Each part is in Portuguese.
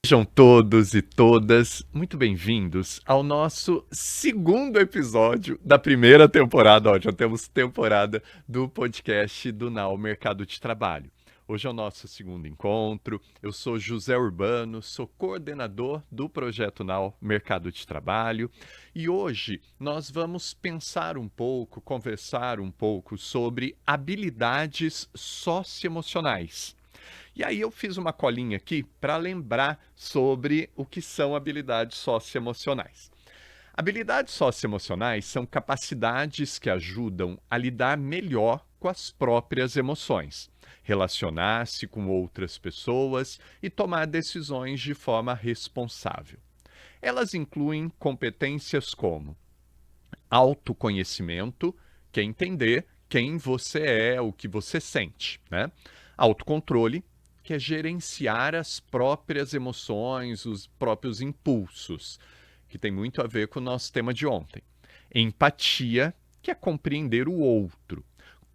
Sejam todos e todas muito bem-vindos ao nosso segundo episódio da primeira temporada. Ó, já temos temporada do podcast do Now Mercado de Trabalho. Hoje é o nosso segundo encontro. Eu sou José Urbano, sou coordenador do projeto Now Mercado de Trabalho. E hoje nós vamos pensar um pouco, conversar um pouco sobre habilidades socioemocionais. E aí eu fiz uma colinha aqui para lembrar sobre o que são habilidades socioemocionais. Habilidades socioemocionais são capacidades que ajudam a lidar melhor com as próprias emoções, relacionar-se com outras pessoas e tomar decisões de forma responsável. Elas incluem competências como autoconhecimento, que é entender quem você é, o que você sente, né? Autocontrole, que é gerenciar as próprias emoções, os próprios impulsos, que tem muito a ver com o nosso tema de ontem. Empatia, que é compreender o outro.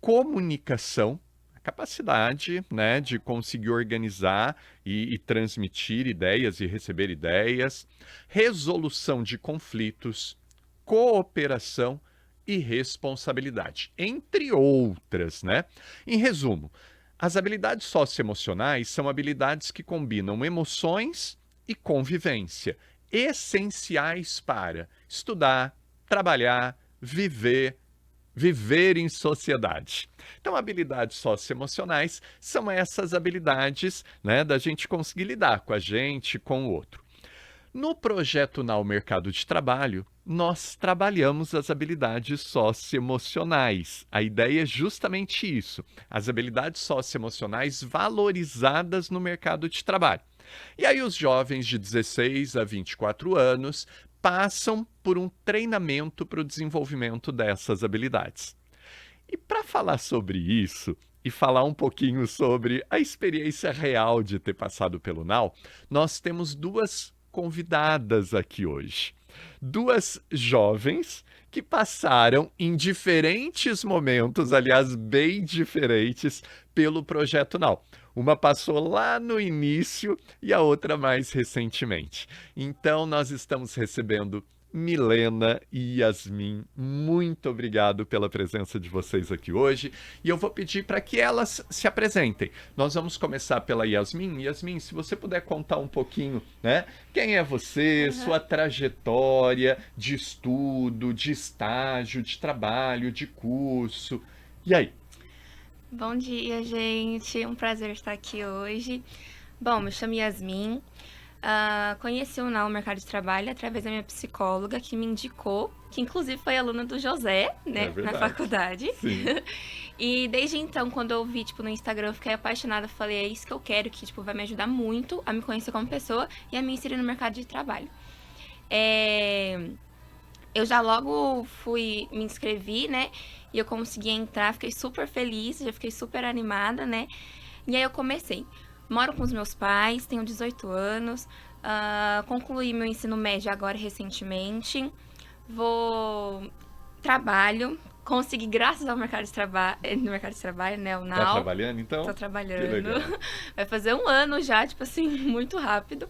Comunicação, a capacidade, né, de conseguir organizar e transmitir ideias e receber ideias. Resolução de conflitos, cooperação e responsabilidade, entre outras, né? Em resumo, as habilidades socioemocionais são habilidades que combinam emoções e convivência, essenciais para estudar, trabalhar, viver em sociedade. Então, habilidades socioemocionais são essas habilidades, né, da gente conseguir lidar com a gente, com o outro. No projeto Now Mercado de Trabalho, nós trabalhamos as habilidades socioemocionais. A ideia é justamente isso, as habilidades socioemocionais valorizadas no mercado de trabalho. E aí os jovens de 16 a 24 anos passam por um treinamento para o desenvolvimento dessas habilidades. E para falar sobre isso e falar um pouquinho sobre a experiência real de ter passado pelo Now, nós temos duas convidadas aqui hoje. Duas jovens que passaram em diferentes momentos, aliás, bem diferentes, pelo Projeto Now. Uma passou lá no início e a outra mais recentemente. Então, nós estamos recebendo Milena e Yasmin, muito obrigado pela presença de vocês aqui hoje. E eu vou pedir para que elas se apresentem. Nós vamos começar pela Yasmin. Yasmin, se você puder contar um pouquinho, né? Quem é você, sua trajetória de estudo, de estágio, de trabalho, de curso. E aí? Bom dia, gente. Um prazer estar aqui hoje. Bom, me chamo Yasmin. Conheci o Now Mercado de Trabalho através da minha psicóloga, que me indicou, que inclusive foi aluna do José, né, É na verdade. faculdade. Sim. E desde então, quando eu vi, no Instagram, eu fiquei apaixonada. Falei, é isso que eu quero, que, vai me ajudar muito a me conhecer como pessoa e a me inserir no mercado de trabalho. Eu já logo me inscrevi, né? E eu consegui entrar, fiquei super feliz, já fiquei super animada, né? E aí eu comecei. Moro com os meus pais, tenho 18 anos, concluí meu ensino médio agora recentemente. Trabalho, consegui graças ao mercado de trabalho, né? O Tá Now. trabalhando então? Tô Que trabalhando. legal. Vai fazer um ano já, muito rápido.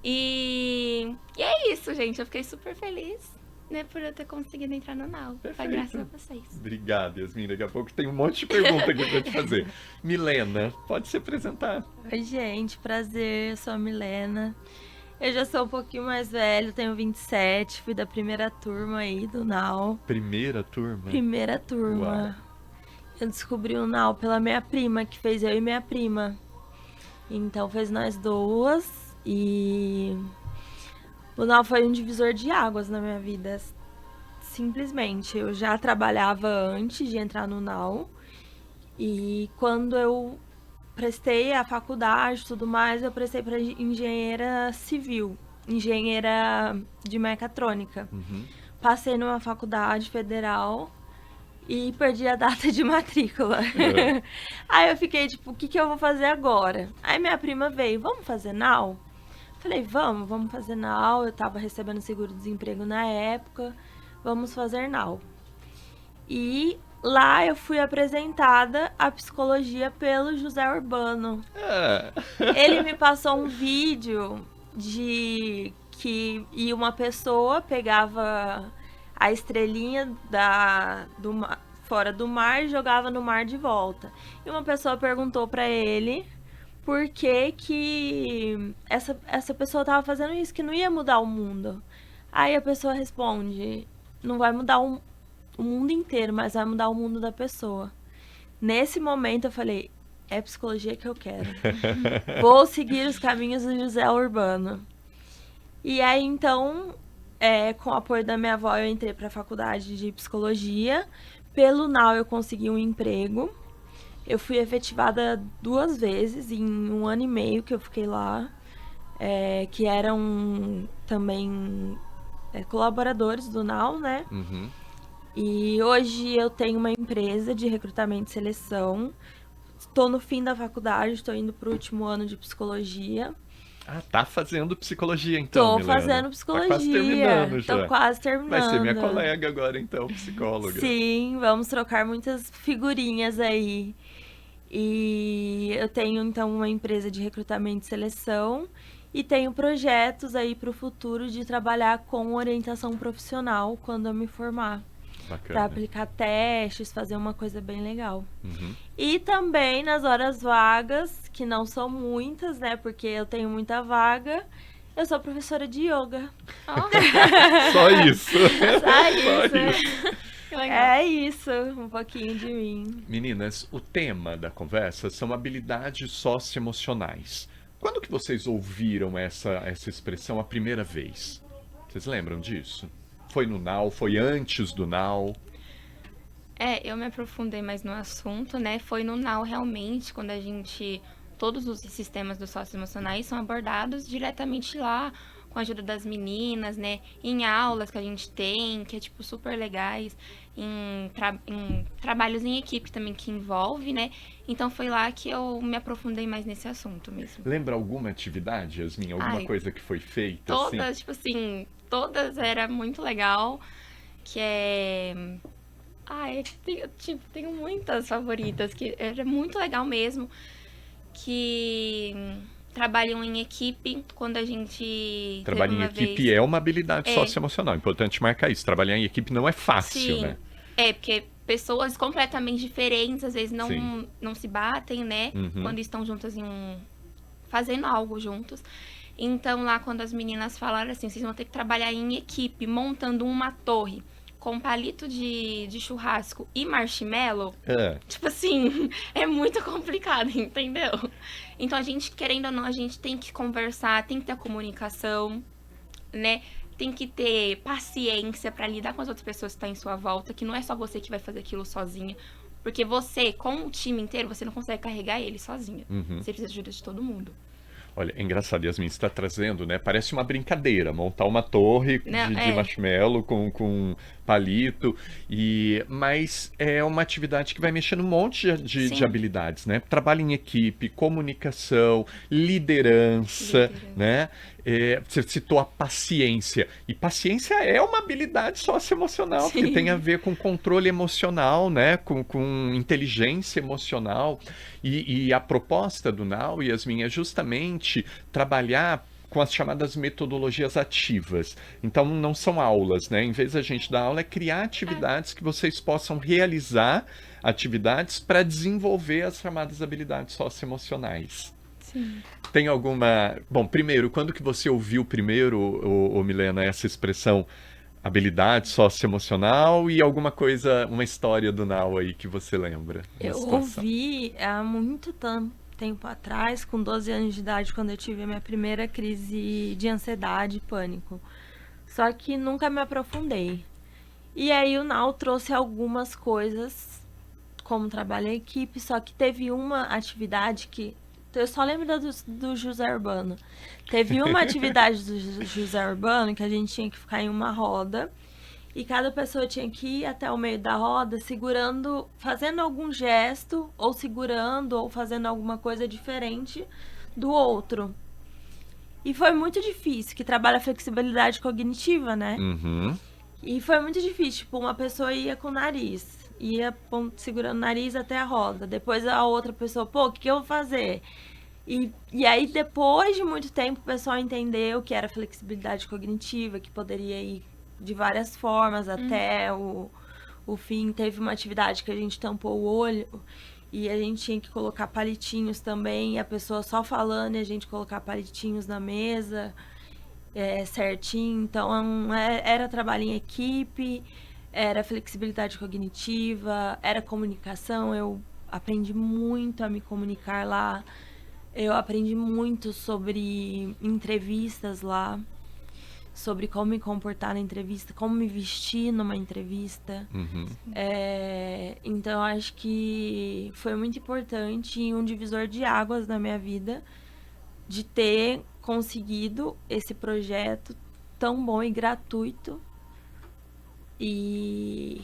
E é isso, gente. Eu fiquei super feliz, né, por eu ter conseguido entrar no Now. Foi graças a vocês. Obrigado, Yasmin. Daqui a pouco tem um monte de pergunta aqui para te fazer. Milena, pode se apresentar. Oi, gente, prazer, eu sou a Milena. Eu já sou um pouquinho mais velho, tenho 27, fui da primeira turma aí do Now. Primeira turma? Primeira turma. Uau. Eu descobri o Now pela minha prima, que fez eu e minha prima. Então fez nós duas e o Now foi um divisor de águas na minha vida. Simplesmente, eu já trabalhava antes de entrar no Now e quando eu prestei a faculdade e tudo mais, eu prestei para engenheira civil, engenheira de mecatrônica. Uhum. Passei numa faculdade federal e perdi a data de matrícula. Aí eu fiquei tipo, o que eu vou fazer agora? Aí minha prima veio, vamos fazer Now? Falei, vamos fazer Now. Eu tava recebendo seguro-desemprego na época, vamos fazer Now. E lá eu fui apresentada à psicologia pelo José Urbano. Ele me passou um vídeo de que e uma pessoa pegava a estrelinha fora do mar e jogava no mar de volta. E uma pessoa perguntou pra ele por que que essa pessoa tava fazendo isso, que não ia mudar o mundo. Aí a pessoa responde, não vai mudar o mundo inteiro, mas vai mudar o mundo da pessoa. Nesse momento eu falei, é psicologia que eu quero. Vou seguir os caminhos do José Urbano. E aí, então, com o apoio da minha avó, eu entrei para a faculdade de psicologia. Pelo NAU, eu consegui um emprego. Eu fui efetivada 2 vezes em 1 ano e meio que eu fiquei lá, que eram também colaboradores do NAU, né? Uhum. E hoje eu tenho uma empresa de recrutamento e seleção. Estou no fim da faculdade, estou indo para o último ano de psicologia. Ah, tá fazendo psicologia então, Tô Milena. fazendo Tá quase terminando psicologia. já. Tô quase terminando. Vai ser minha colega agora então, psicóloga. Sim, vamos trocar muitas figurinhas aí. E eu tenho então uma empresa de recrutamento e seleção e tenho projetos aí para o futuro de trabalhar com orientação profissional quando eu me formar. Para Bacana. aplicar testes, fazer uma coisa bem legal. Uhum. E também nas horas vagas, que não são muitas, né? Porque eu tenho muita vaga, eu sou professora de yoga. Só isso. Só isso. Que legal. É isso, um pouquinho de mim. Meninas, o tema da conversa são habilidades socioemocionais. Quando que vocês ouviram essa expressão a primeira vez? Vocês lembram disso? Foi no NAU? Foi antes do NAU? Eu me aprofundei mais no assunto, né? Foi no NAU realmente, quando a gente... Todos os sistemas dos socioemocionais são abordados diretamente lá, com a ajuda das meninas, né? Em aulas que a gente tem, que é, tipo, super legais. Em trabalhos em equipe também que envolve, né? Então foi lá que eu me aprofundei mais nesse assunto mesmo. Lembra alguma atividade, Yasmin? Alguma coisa que foi feita? Todas, assim? tipo assim, todas era muito legal, que é... tenho muitas favoritas, que era muito legal mesmo, que trabalham em equipe, quando a gente Trabalhar em equipe é uma habilidade socioemocional. Importante marcar isso. Trabalhar em equipe não é fácil, Sim. né? Porque pessoas completamente diferentes, às vezes Sim. não se batem, né? Uhum. Quando estão juntas fazendo algo juntos. Então, lá, quando as meninas falaram assim, vocês vão ter que trabalhar em equipe, montando uma torre com palito de churrasco e marshmallow, tipo assim, é muito complicado, entendeu? Então, a gente, querendo ou não, a gente tem que conversar, tem que ter a comunicação, né? Tem que ter paciência pra lidar com as outras pessoas que estão em sua volta, que não é só você que vai fazer aquilo sozinha. Porque você, com o time inteiro, você não consegue carregar ele sozinha. Uhum. Você precisa de ajuda de todo mundo. Olha, é engraçado, Yasmin, você está trazendo, né? Parece uma brincadeira, montar uma torre de marshmallow com palito, mas é uma atividade que vai mexer num monte de habilidades, né? Trabalho em equipe, comunicação, liderança, né? Você citou a paciência, e paciência é uma habilidade socioemocional, que tem a ver com controle emocional, né? Com inteligência emocional, e a proposta do NAU, Yasmin, é justamente trabalhar com as chamadas metodologias ativas. Então, não são aulas, né? Em vez da gente dar aula, é criar atividades que vocês possam realizar atividades para desenvolver as chamadas habilidades socioemocionais. Sim. Tem alguma... Bom, primeiro, quando que você ouviu primeiro, Milena, essa expressão habilidade socioemocional e alguma coisa, uma história do NAU aí que você lembra? Eu ouvi há muito tempo atrás, com 12 anos de idade, quando eu tive a minha primeira crise de ansiedade e pânico. Só que nunca me aprofundei. E aí o NAU trouxe algumas coisas, como trabalho em equipe, só que teve uma atividade que... Eu só lembro do José Urbano. Teve uma atividade do José Urbano que a gente tinha que ficar em uma roda e cada pessoa tinha que ir até o meio da roda segurando, fazendo algum gesto, ou segurando, ou fazendo alguma coisa diferente do outro. E foi muito difícil, que trabalha a flexibilidade cognitiva, né? Uhum. E foi muito difícil, tipo, uma pessoa ia com o nariz, ia segurando o nariz até a roda. Depois a outra pessoa, o que eu vou fazer? E aí, depois de muito tempo, o pessoal entendeu que era flexibilidade cognitiva, que poderia ir de várias formas até o fim. Teve uma atividade que a gente tampou o olho e a gente tinha que colocar palitinhos também, e a pessoa só falando e a gente colocar palitinhos na mesa certinho. Então, era trabalho em equipe, era flexibilidade cognitiva, era comunicação. Eu aprendi muito a me comunicar lá. Eu aprendi muito sobre entrevistas lá, sobre como me comportar na entrevista, como me vestir numa entrevista. Uhum. Então, eu acho que foi muito importante e um divisor de águas na minha vida de ter conseguido esse projeto tão bom e gratuito e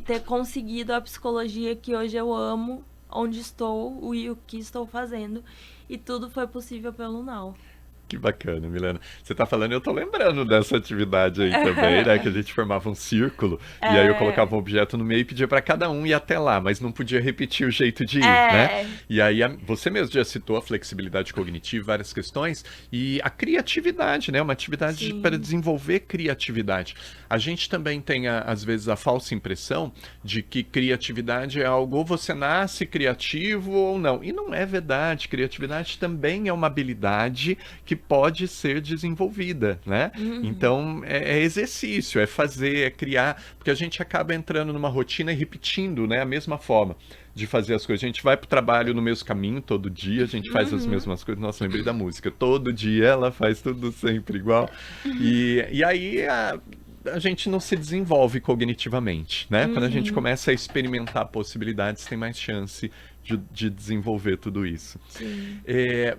ter conseguido a psicologia que hoje eu amo, onde estou e o que estou fazendo. E tudo foi possível pelo Now. Que bacana, Milena. Você tá falando, eu tô lembrando dessa atividade aí também, né? Que a gente formava um círculo e aí eu colocava um objeto no meio e pedia para cada um ir até lá, mas não podia repetir o jeito de ir, né? E aí você mesmo já citou a flexibilidade cognitiva, várias questões, e a criatividade, né? Uma atividade para desenvolver criatividade. A gente também tem, às vezes, a falsa impressão de que criatividade é algo, ou você nasce criativo ou não. E não é verdade. Criatividade também é uma habilidade que pode ser desenvolvida, né? Então, é exercício, é fazer, é criar, porque a gente acaba entrando numa rotina e repetindo, né, a mesma forma de fazer as coisas. A gente vai pro trabalho no mesmo caminho todo dia, a gente faz as mesmas coisas. Nossa, lembrei da música. Todo dia ela faz tudo sempre igual. E aí a gente não se desenvolve cognitivamente, né? Quando a gente começa a experimentar possibilidades, tem mais chance de desenvolver tudo isso.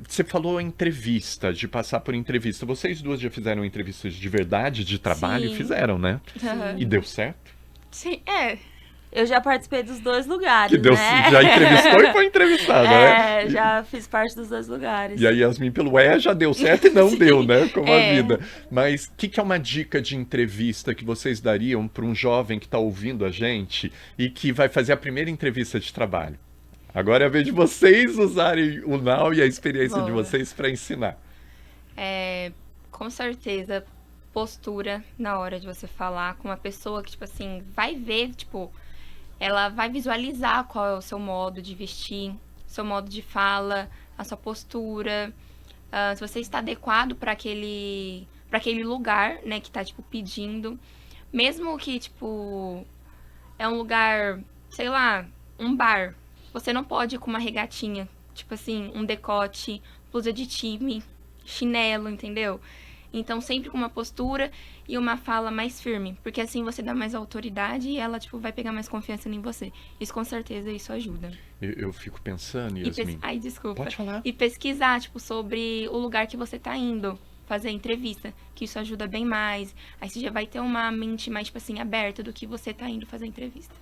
Você falou entrevista, de passar por entrevista. Vocês duas já fizeram entrevistas de verdade, de trabalho? Sim. Fizeram, né? E deu certo? Sim, Eu já participei dos dois lugares, Que deu, né? já entrevistou e foi entrevistada, né? Já fiz parte dos dois lugares. E a Yasmin, pelo já deu certo e não deu, né? Como a vida. Mas o que é uma dica de entrevista que vocês dariam para um jovem que está ouvindo a gente e que vai fazer a primeira entrevista de trabalho? Agora é a vez de vocês usarem o Now e a experiência de vocês para ensinar. Com certeza, postura na hora de você falar com uma pessoa que, tipo assim, vai ver, tipo, ela vai visualizar qual é o seu modo de vestir, seu modo de fala, a sua postura, se você está adequado para aquele lugar, né, que tá, tipo, pedindo. Mesmo que, tipo, é um lugar, sei lá, um bar. Você não pode ir com uma regatinha, tipo assim, um decote, blusa de time, chinelo, entendeu? Então, sempre com uma postura e uma fala mais firme. Porque assim você dá mais autoridade e ela, tipo, vai pegar mais confiança em você. Isso, com certeza, isso ajuda. Eu fico pensando, Yasmin. Ai, desculpa. Pode falar. E pesquisar, tipo, sobre o lugar que você tá indo fazer a entrevista, que isso ajuda bem mais. Aí você já vai ter uma mente mais, tipo assim, aberta do que você tá indo fazer a entrevista.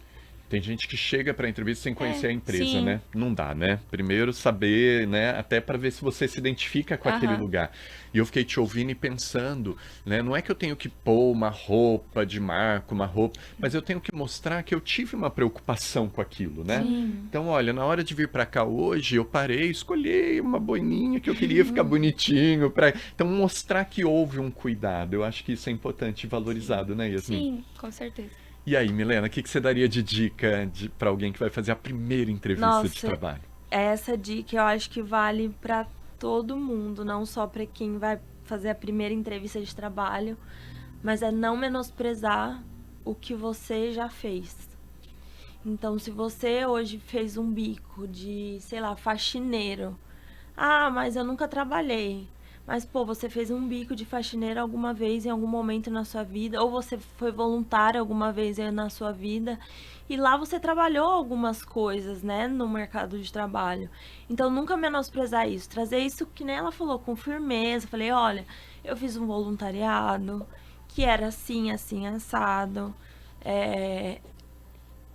Tem gente que chega para a entrevista sem conhecer a empresa, sim. né? Não dá, né? Primeiro saber, né? Até para ver se você se identifica com aquele lugar. E eu fiquei te ouvindo e pensando, né? Não é que eu tenho que pôr uma roupa de marca, uma roupa, mas eu tenho que mostrar que eu tive uma preocupação com aquilo, né? Sim. Então, olha, na hora de vir para cá hoje, eu parei, escolhi uma boininha que eu queria ficar bonitinho, então mostrar que houve um cuidado. Eu acho que isso é importante e valorizado, né, Yasmin? Sim, com certeza. E aí, Milena, o que você daria de dica para alguém que vai fazer a primeira entrevista de trabalho? Essa dica eu acho que vale para todo mundo, não só para quem vai fazer a primeira entrevista de trabalho, mas é não menosprezar o que você já fez. Então, se você hoje fez um bico de, sei lá, faxineiro, mas eu nunca trabalhei. Mas, pô, você fez um bico de faxineiro alguma vez em algum momento na sua vida, ou você foi voluntário alguma vez na sua vida, e lá você trabalhou algumas coisas, né, no mercado de trabalho. Então, nunca menosprezar isso, trazer isso que nem ela falou, com firmeza. Falei, olha, eu fiz um voluntariado, que era assim, assim, assado,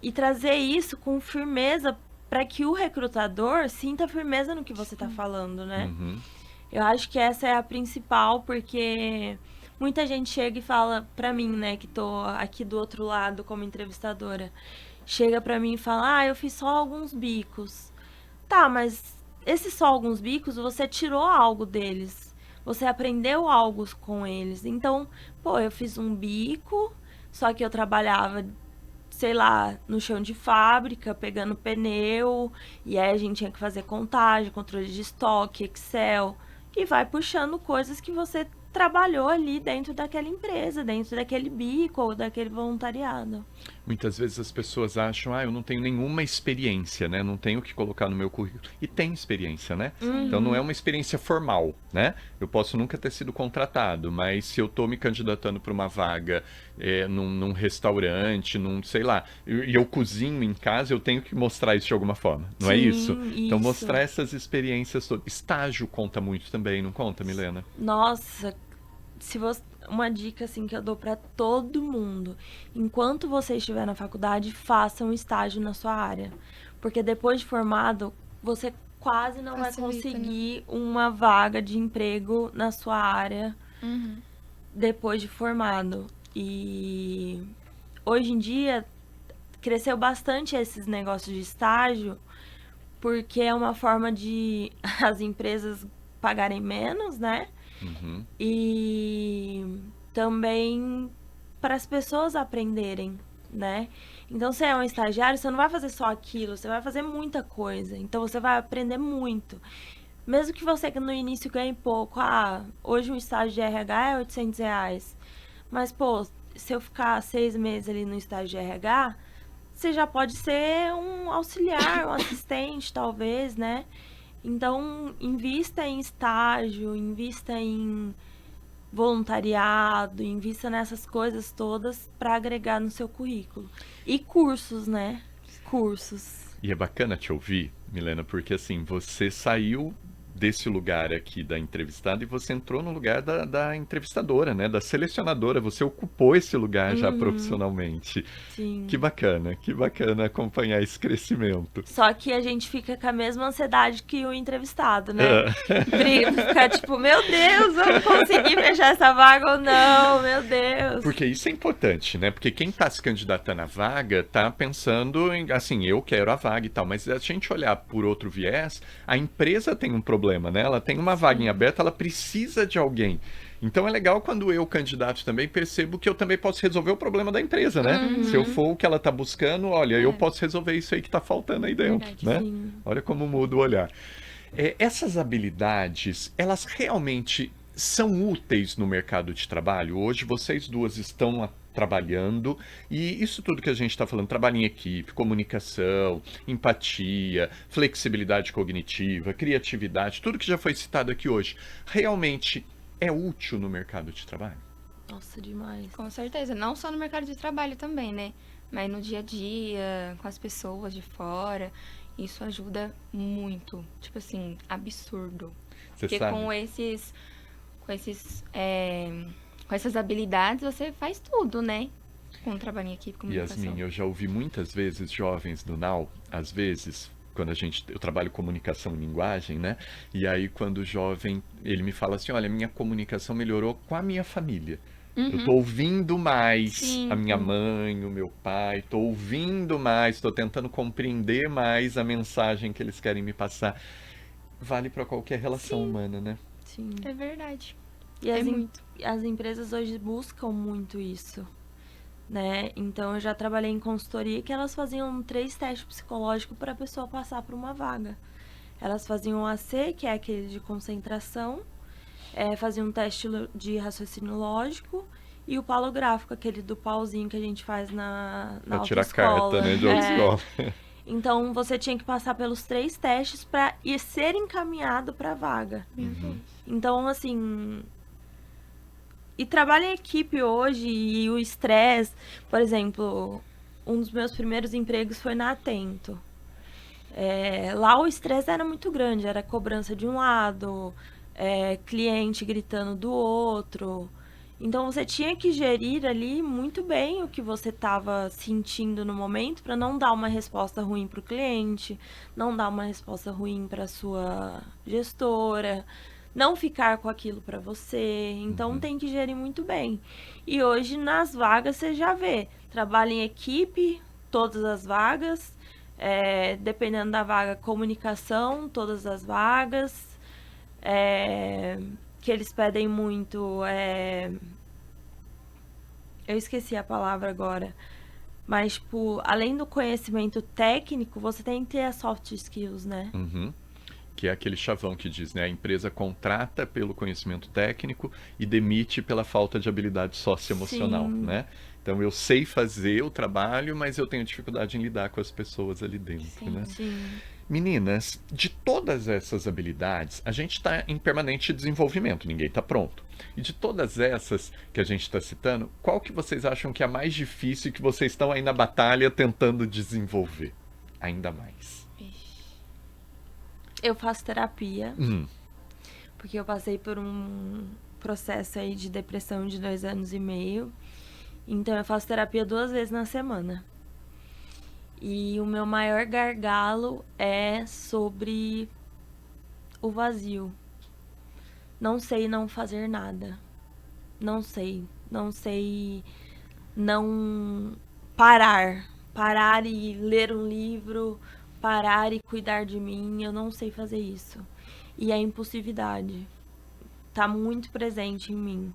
e trazer isso com firmeza para que o recrutador sinta firmeza no que você está falando, né? Eu acho que essa é a principal, porque muita gente chega e fala pra mim, né, que tô aqui do outro lado como entrevistadora, chega pra mim e fala, eu fiz só alguns bicos. Tá, mas esses só alguns bicos, você tirou algo deles. Você aprendeu algo com eles. Então, pô, eu fiz um bico, só que eu trabalhava, sei lá, no chão de fábrica, pegando pneu, e aí a gente tinha que fazer contagem, controle de estoque, Excel, e vai puxando coisas que você trabalhou ali dentro daquela empresa, dentro daquele bico ou daquele voluntariado. Muitas vezes as pessoas acham, eu não tenho nenhuma experiência, né? Não tenho o que colocar no meu currículo. E tem experiência, né? Então não é uma experiência formal, né? Eu posso nunca ter sido contratado, mas se eu estou me candidatando para uma vaga num restaurante, sei lá, e eu cozinho em casa, eu tenho que mostrar isso de alguma forma, não é isso? Então isso. mostrar essas experiências todas. Estágio conta muito também, não conta, Milena? Nossa, uma dica assim que eu dou pra todo mundo, enquanto você estiver na faculdade, faça um estágio na sua área, porque depois de formado, você quase não vai Facilita, né? conseguir uma vaga de emprego na sua área Uhum. depois de formado. E hoje em dia cresceu bastante esses negócios de estágio, porque é uma forma de as empresas pagarem menos, né? Uhum. E também para as pessoas aprenderem, né? Então, se é um estagiário, você não vai fazer só aquilo, você vai fazer muita coisa. Então, você vai aprender muito. Mesmo que você no início ganhe pouco, hoje um estágio de RH é R$ 800. Mas, pô, se eu ficar 6 meses ali no estágio de RH, você já pode ser um auxiliar, um assistente, talvez, né? Então, invista em estágio, invista em voluntariado, invista nessas coisas todas para agregar no seu currículo. E cursos, né? Cursos. E é bacana te ouvir, Milena, porque assim, você saiu desse lugar aqui da entrevistada e você entrou no lugar da entrevistadora, né? Da selecionadora. Você ocupou esse lugar já profissionalmente. Sim. Que bacana acompanhar esse crescimento. Só que a gente fica com a mesma ansiedade que o entrevistado, né? Fica tipo, meu Deus, vamos conseguir fechar essa vaga ou não, meu Deus. Porque isso é importante, né? Porque quem está se candidatando à vaga está pensando em, assim, eu quero a vaga e tal, mas se a gente olhar por outro viés, a empresa tem um problema, né? Ela tem uma vaga em aberto, ela precisa de alguém. Então é legal quando eu, candidato, também percebo que eu também posso resolver o problema da empresa, né? Se eu for o que ela está buscando, olha, eu posso resolver isso aí que está faltando aí dentro, Verdade, né? sim. Olha como muda o olhar. Essas habilidades, elas realmente são úteis no mercado de trabalho? Hoje vocês duas estão trabalhando e isso tudo que a gente está falando, trabalho em equipe, comunicação, empatia, flexibilidade cognitiva, criatividade, tudo que já foi citado aqui hoje, realmente é útil no mercado de trabalho? Nossa, demais. Com certeza. Não só no mercado de trabalho também, né? Mas no dia a dia, com as pessoas de fora. Isso ajuda muito. Tipo assim, absurdo. Você Porque sabe? com essas habilidades, você faz tudo, né? Com o trabalho em equipe, comunicação. Yasmin, eu já ouvi muitas vezes jovens do NAU, às vezes, quando eu trabalho comunicação e linguagem, né? E aí quando o jovem, ele me fala assim, olha, minha comunicação melhorou com a minha família. Eu tô ouvindo mais Sim. a minha mãe, o meu pai, tô ouvindo mais, tô tentando compreender mais a mensagem que eles querem me passar. Vale para qualquer relação humana, né? Sim. É verdade. E É muito. as empresas hoje buscam muito isso, né? Então eu já trabalhei em consultoria que elas faziam 3 testes psicológicos para a pessoa passar para uma vaga. Elas faziam o AC, que é aquele de concentração, faziam um teste de raciocínio lógico e o palográfico, aquele do pauzinho que a gente faz na Pra tirar autoescola. carta, né, de autoescola. Então você tinha que passar pelos 3 testes para ser encaminhado para a vaga. Meu Deus. Então, assim. E trabalho em equipe hoje e o estresse, por exemplo, um dos meus primeiros empregos foi na Atento. Lá o estresse era muito grande, era cobrança de um lado, cliente gritando do outro. Então você tinha que gerir ali muito bem o que você estava sentindo no momento para não dar uma resposta ruim para o cliente, não dar uma resposta ruim para sua gestora, não ficar com aquilo para você. Então tem que gerir muito bem. E hoje nas vagas você já vê, trabalho em equipe, todas as vagas, dependendo da vaga, comunicação, todas as vagas, que eles pedem muito, eu esqueci a palavra agora, mas, tipo, além do conhecimento técnico, você tem que ter as soft skills, né? Uhum. Que é aquele chavão que diz, né? A empresa contrata pelo conhecimento técnico e demite pela falta de habilidade socioemocional, Sim. né? Então eu sei fazer o trabalho, mas eu tenho dificuldade em lidar com as pessoas ali dentro, né? Sim. Meninas, de todas essas habilidades, a gente está em permanente desenvolvimento, ninguém está pronto. E de todas essas que a gente está citando, qual que vocês acham que é a mais difícil e que vocês estão aí na batalha tentando desenvolver ainda mais? Eu faço terapia, Hum, porque eu passei por um processo aí de depressão de 2 anos e meio. Então eu faço terapia 2 vezes na semana. E o meu maior gargalo é sobre o vazio. Não sei não fazer nada. Não sei. Não sei não parar. Parar e ler um livro, parar e cuidar de mim. Eu não sei fazer isso. E a impulsividade tá muito presente em mim.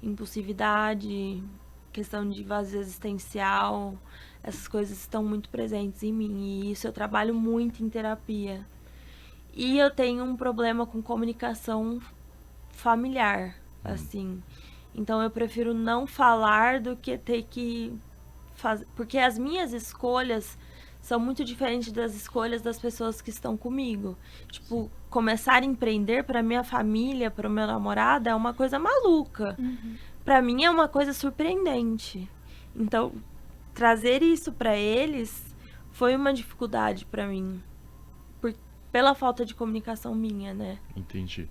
Impulsividade, questão de vazio existencial, essas coisas estão muito presentes em mim. E isso eu trabalho muito em terapia. E eu tenho um problema com comunicação familiar, assim. Então eu prefiro não falar do que ter que fazer. Porque as minhas escolhas são muito diferentes das escolhas das pessoas que estão comigo. Tipo, começar a empreender para minha família, para o meu namorado, é uma coisa maluca. Para mim é uma coisa surpreendente. Então, trazer isso para eles foi uma dificuldade para mim. Pela falta de comunicação minha, né? entendi.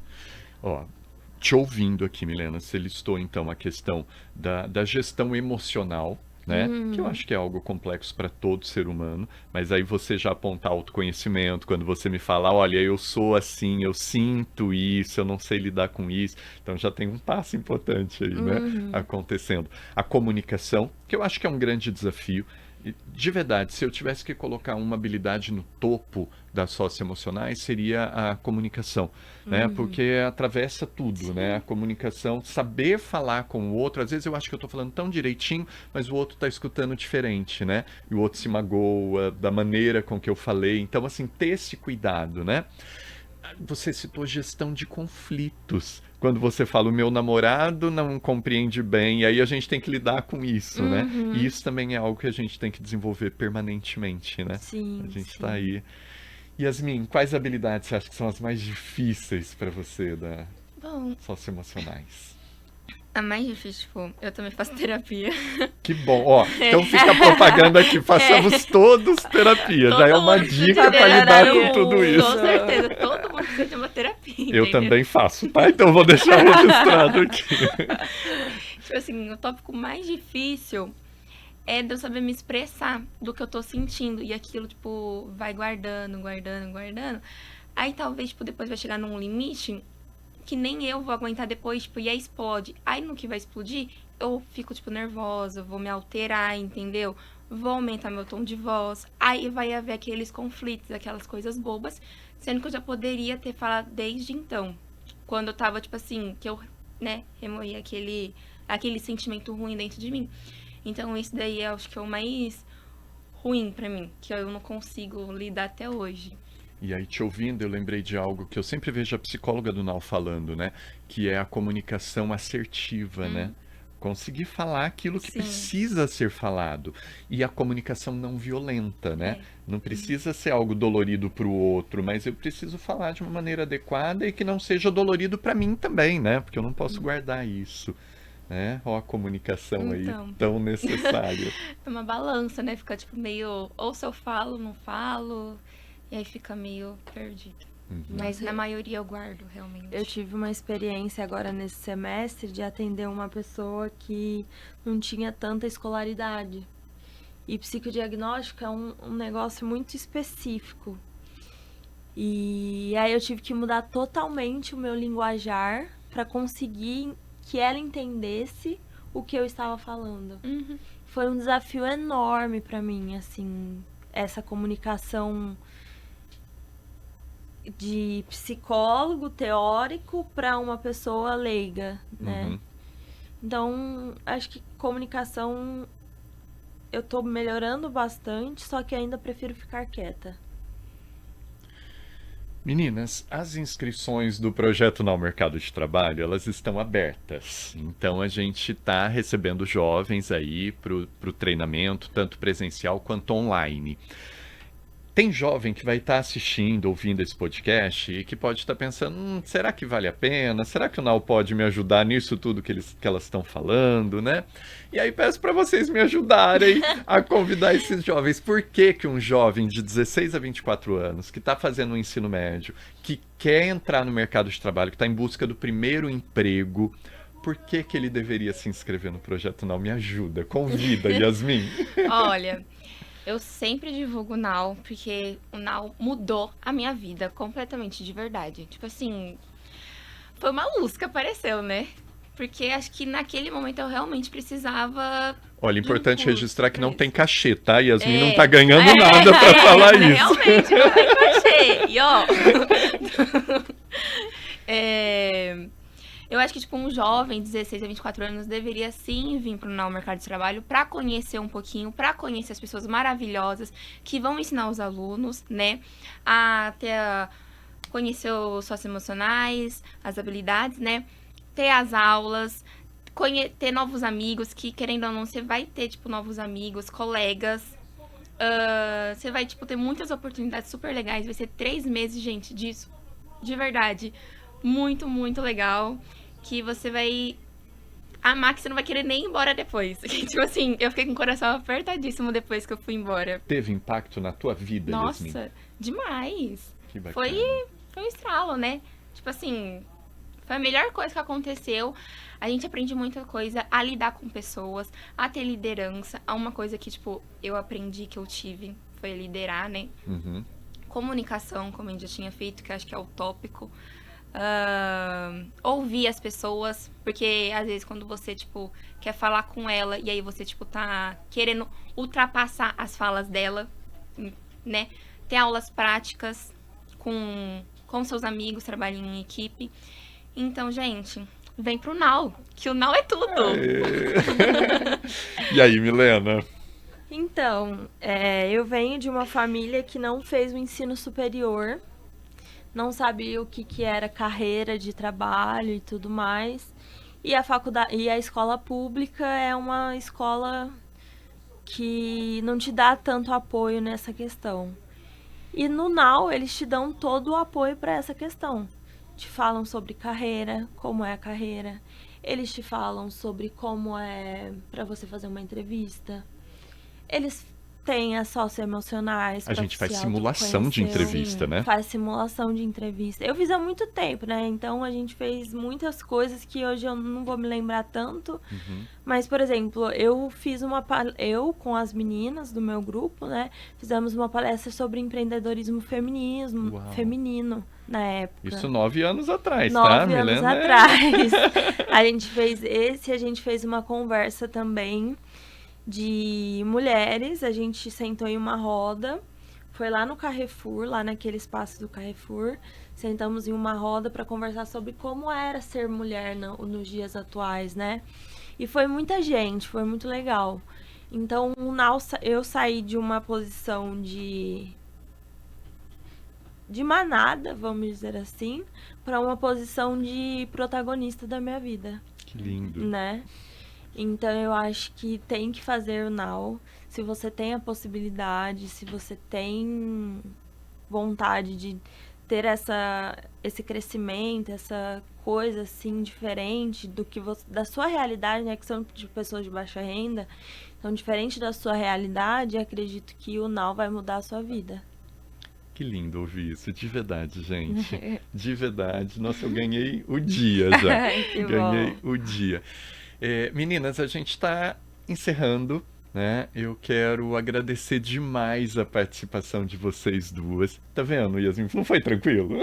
Ó, te ouvindo aqui, Milena, você listou então a questão da gestão emocional, né? Que eu acho que é algo complexo para todo ser humano, mas aí você já aponta autoconhecimento, quando você me fala, olha, eu sou assim, eu sinto isso, eu não sei lidar com isso, então já tem um passo importante aí, né? Acontecendo. A comunicação, que eu acho que é um grande desafio. E, de verdade, se eu tivesse que colocar uma habilidade no topo das socioemocionais, seria a comunicação, né? Porque atravessa tudo, né? A comunicação, saber falar com o outro, às vezes eu acho que eu estou falando tão direitinho, mas o outro está escutando diferente, né? E o outro se magoa da maneira com que eu falei. Então, assim, ter esse cuidado, né? Você citou gestão de conflitos. Quando você fala, o meu namorado não compreende bem, e aí a gente tem que lidar com isso, né? E isso também é algo que a gente tem que desenvolver permanentemente, né? Sim, A gente sim. está aí. Yasmin, quais habilidades você acha que são as mais difíceis para você, Bom, socioemocionais? a mais difícil, tipo, eu também faço terapia. Que bom, ó. Então fica a propaganda aqui, façamos todos terapia. Já é Todo uma mundo precisa de dica para lidar terapia. com tudo Com isso. certeza, todo mundo precisa de uma terapia, Eu entendeu? também faço, tá? Então vou deixar registrado aqui. Tipo assim, o tópico mais difícil é de eu saber me expressar do que eu tô sentindo. E aquilo, tipo, vai guardando, guardando, guardando. Aí talvez, tipo, depois vai chegar num limite que nem eu vou aguentar depois, tipo, e aí explode. Aí no que vai explodir, eu fico, tipo, nervosa, vou me alterar, entendeu? Vou aumentar meu tom de voz. Aí vai haver aqueles conflitos, aquelas coisas bobas, sendo que eu já poderia ter falado desde então. Quando eu tava, tipo assim, que eu, né, remoí aquele sentimento ruim dentro de mim. Então, isso daí eu acho que é o mais ruim pra mim, que eu não consigo lidar até hoje. E aí, te ouvindo, eu lembrei de algo que eu sempre vejo a psicóloga do Nau falando, né? Que é a comunicação assertiva, né? Conseguir falar aquilo que Sim. precisa ser falado. E a comunicação não violenta, né? É. Não precisa ser algo dolorido para o outro, mas eu preciso falar de uma maneira adequada e que não seja dolorido para mim também, né? Porque eu não posso guardar isso, né? Ó a comunicação aí Então. tão necessária. É uma balança, né? Fica tipo meio, ou se eu falo, não falo, e aí fica meio perdido. Mas na maioria eu guardo, realmente. Eu tive uma experiência agora nesse semestre de atender uma pessoa que não tinha tanta escolaridade. E psicodiagnóstico é um negócio muito específico. E aí eu tive que mudar totalmente o meu linguajar para conseguir que ela entendesse o que eu estava falando. Foi um desafio enorme para mim, assim. essa comunicação de psicólogo teórico para uma pessoa leiga, né? Uhum. Então, acho que comunicação eu tô melhorando bastante, só que ainda prefiro ficar quieta. Meninas, as inscrições do Projeto Now Mercado de Trabalho, elas estão abertas. Então a gente está recebendo jovens aí para o treinamento, tanto presencial quanto online. Tem jovem que vai estar assistindo, ouvindo esse podcast e que pode estar pensando, será que vale a pena? Será que o Now pode me ajudar nisso tudo que elas estão falando, né? E aí peço para vocês me ajudarem a convidar esses jovens. Por que que um jovem de 16 a 24 anos, que está fazendo um ensino médio, que quer entrar no mercado de trabalho, que está em busca do primeiro emprego, por que que ele deveria se inscrever no Projeto Now? Me ajuda, convida, Yasmin. Olha, eu sempre divulgo o Now, porque o Now mudou a minha vida completamente, de verdade. Tipo assim, foi uma luz que apareceu, né? Porque acho que naquele momento eu realmente precisava Olha, de um importante curso registrar que pra não tem isso. cachê, tá? Yasmin não É. tá ganhando nada pra falar isso. Realmente, não tem cachê. E ó. É, eu acho que, tipo, um jovem de 16 a 24 anos deveria sim vir para o mercado de trabalho para conhecer um pouquinho, para conhecer as pessoas maravilhosas que vão ensinar os alunos, né, a conhecer os socioemocionais, as habilidades, né, ter as aulas, ter novos amigos, que querendo ou não, você vai ter, tipo, novos amigos, colegas. Você vai, tipo, ter muitas oportunidades super legais. Vai ser 3 meses, gente, disso. De verdade. Muito, muito legal. Que você vai amar, que você não vai querer nem ir embora depois. Tipo assim, eu fiquei com o coração apertadíssimo depois que eu fui embora. Teve impacto na tua vida, Yasmin? Nossa, demais. Que bacana. Foi um estralo, né? Tipo assim, foi a melhor coisa que aconteceu. A gente aprende muita coisa a lidar com pessoas, a ter liderança. Uma coisa que, tipo, eu aprendi, que eu tive, foi liderar, né? Uhum. Comunicação, como a gente já tinha feito, que acho que é o tópico. Ouvir as pessoas, porque às vezes quando você, tipo, quer falar com ela e aí você, tipo, tá querendo ultrapassar as falas dela, né? Ter aulas práticas com seus amigos, trabalhando em equipe. Então, gente, vem pro Now, que o Now é tudo. E aí, Milena? Então, eu venho de uma família que não fez o ensino superior, não sabia o que era carreira de trabalho e tudo mais. E a faculdade e a escola pública é uma escola que não te dá tanto apoio nessa questão. E no Now eles te dão todo o apoio para essa questão. Te falam sobre carreira, como é a carreira. Eles te falam sobre como é para você fazer uma entrevista. Eles têm as socioemocionais. A gente faz simulação de entrevista, né? Faz simulação de entrevista. Eu fiz há muito tempo, né? Então a gente fez muitas coisas que hoje eu não vou me lembrar tanto. Uhum. Mas, por exemplo, eu com as meninas do meu grupo, né? Fizemos uma palestra sobre empreendedorismo feminino na época. Isso 9 anos atrás, 9 tá, anos Milena? atrás. A gente fez uma conversa também de mulheres. A gente sentou em uma roda, foi lá no Carrefour, lá naquele espaço do Carrefour. Sentamos em uma roda para conversar sobre como era ser mulher nos dias atuais, né? E foi muita gente, foi muito legal. Então, eu saí de uma posição de manada, vamos dizer assim, para uma posição de protagonista da minha vida, Que lindo. né? Então eu acho que tem que fazer o Now. Se você tem a possibilidade, se você tem vontade de ter esse crescimento, essa coisa assim diferente do que da sua realidade, né, que são de pessoas de baixa renda, então diferente da sua realidade, acredito que o Now vai mudar a sua vida. Que lindo ouvir isso, de verdade, gente. De verdade. Nossa, eu ganhei o dia já. Que Ganhei bom. o dia. Meninas, a gente está encerrando né? Eu quero agradecer demais a participação de vocês duas. Tá vendo, Yasmin? Não foi tranquilo?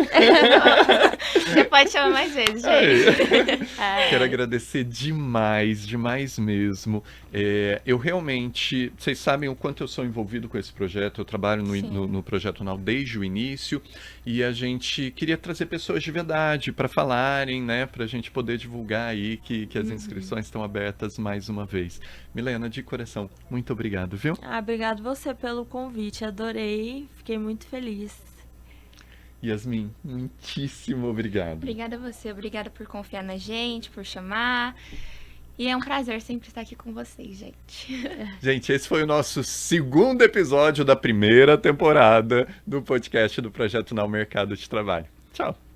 Você pode chamar mais vezes, Aí. gente. Quero agradecer demais, demais mesmo. Eu realmente, vocês sabem o quanto eu sou envolvido com esse projeto. Eu trabalho Sim. no Projeto Now desde o início e a gente queria trazer pessoas de verdade para falarem, né? Para a gente poder divulgar aí que as inscrições estão abertas mais uma vez. Milena, de coração, muito obrigado, viu? Obrigado você pelo convite, adorei, fiquei muito feliz. Yasmin, muitíssimo obrigado. Obrigada a você, obrigada por confiar na gente, por chamar. E é um prazer sempre estar aqui com vocês, gente. Gente, esse foi o nosso segundo episódio da primeira temporada do podcast do Projeto Now Mercado de Trabalho. Tchau!